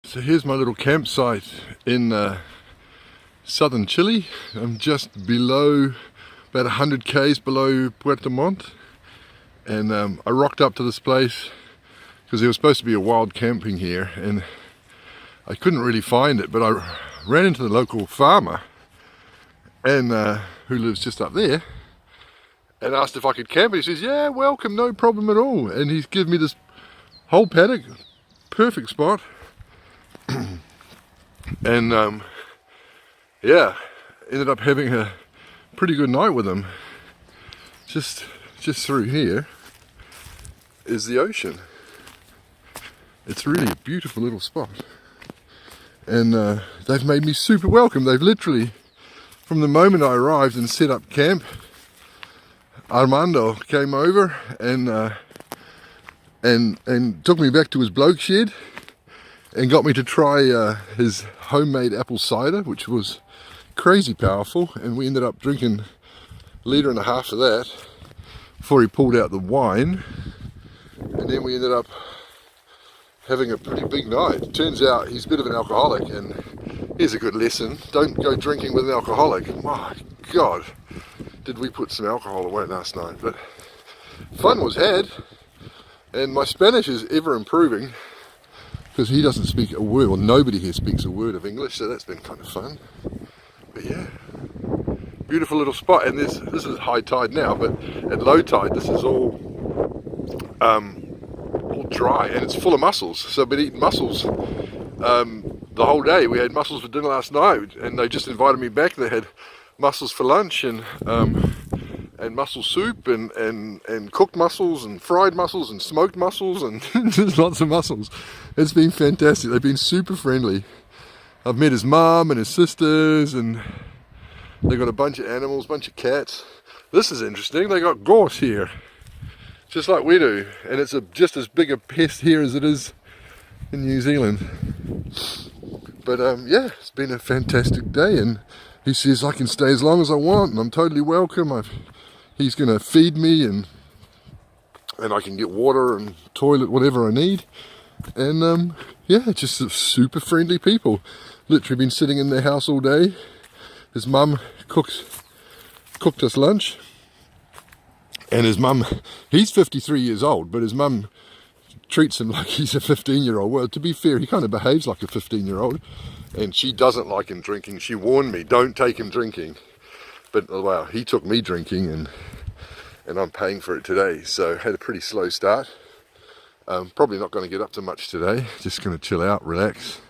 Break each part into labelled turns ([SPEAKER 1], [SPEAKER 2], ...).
[SPEAKER 1] So here's my little campsite in southern Chile. I'm just below, about 100 k's below Puerto Montt, and I rocked up to this place because there was supposed to be a wild camping here, and I couldn't really find it, but I ran into the local farmer and who lives just up there, and asked if I could camp. He says, yeah, welcome, no problem at all. And he's given me this whole paddock, perfect spot. And yeah, ended up having a pretty good night with him. Just through here is the ocean. It's really a beautiful little spot, and they've made me super welcome. They've literally, from the moment I arrived and set up camp, Armando came over and took me back to his bloke shed and got me to try his homemade apple cider, which was crazy powerful, and we ended up drinking 1.5 litres of that before he pulled out the wine, and then we ended up having a pretty big night. Turns out he's a bit of an alcoholic, and here's a good lesson: don't go drinking with an alcoholic. My God, did we put some alcohol away last night. But fun was had, and my Spanish is ever improving because he doesn't speak a word, or nobody here speaks a word of English, so that's been kind of fun. But yeah, beautiful little spot. And this is high tide now, but at low tide this is all dry, and it's full of mussels. So I've been eating mussels the whole day. We had mussels for dinner last night, and they just invited me back. They had mussels for lunch, and mussel soup, and cooked mussels, and fried mussels, and smoked mussels, and just lots of mussels. It's been fantastic. They've been super friendly. I've met his mum and his sisters, and they got a bunch of animals, bunch of cats. This is interesting. They got gorse here, just like we do, and it's just as big a pest here as it is in New Zealand. But yeah, it's been a fantastic day, and he says I can stay as long as I want, and I'm totally welcome. He's going to feed me, and I can get water and toilet, whatever I need. And yeah, just super friendly people. Literally been sitting in their house all day. His mum cooked us lunch, and his mum, he's 53 years old, but his mum treats him like he's a 15-year-old. Well, to be fair, he kind of behaves like a 15-year-old, and she doesn't like him drinking. She warned me, don't take him drinking. But wow, he took me drinking, and I'm paying for it today. So had a pretty slow start. Probably not going to get up to much today. Just going to chill out, relax,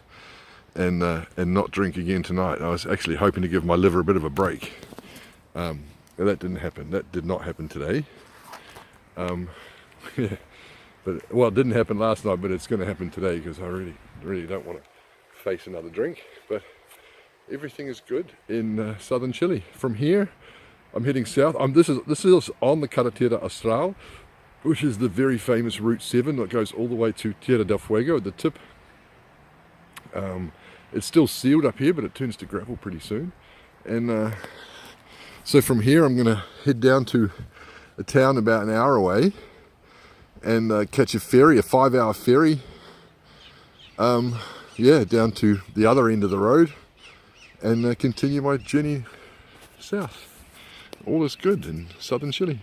[SPEAKER 1] and not drink again tonight. I was actually hoping to give my liver a bit of a break. That didn't happen. That did not happen today. Yeah. But, well, it didn't happen last night, but it's going to happen today because I really don't want to face another drink. But everything is good in southern Chile. From here, I'm heading south. This is on the Carratera Austral, which is the very famous Route 7 that goes all the way to Tierra del Fuego at the tip. It's still sealed up here, but it turns to gravel pretty soon. And so from here, I'm going to head down to a town about an hour away, and catch a ferry, a 5-hour ferry, yeah, down to the other end of the road, and continue my journey south. All is good in southern Chile.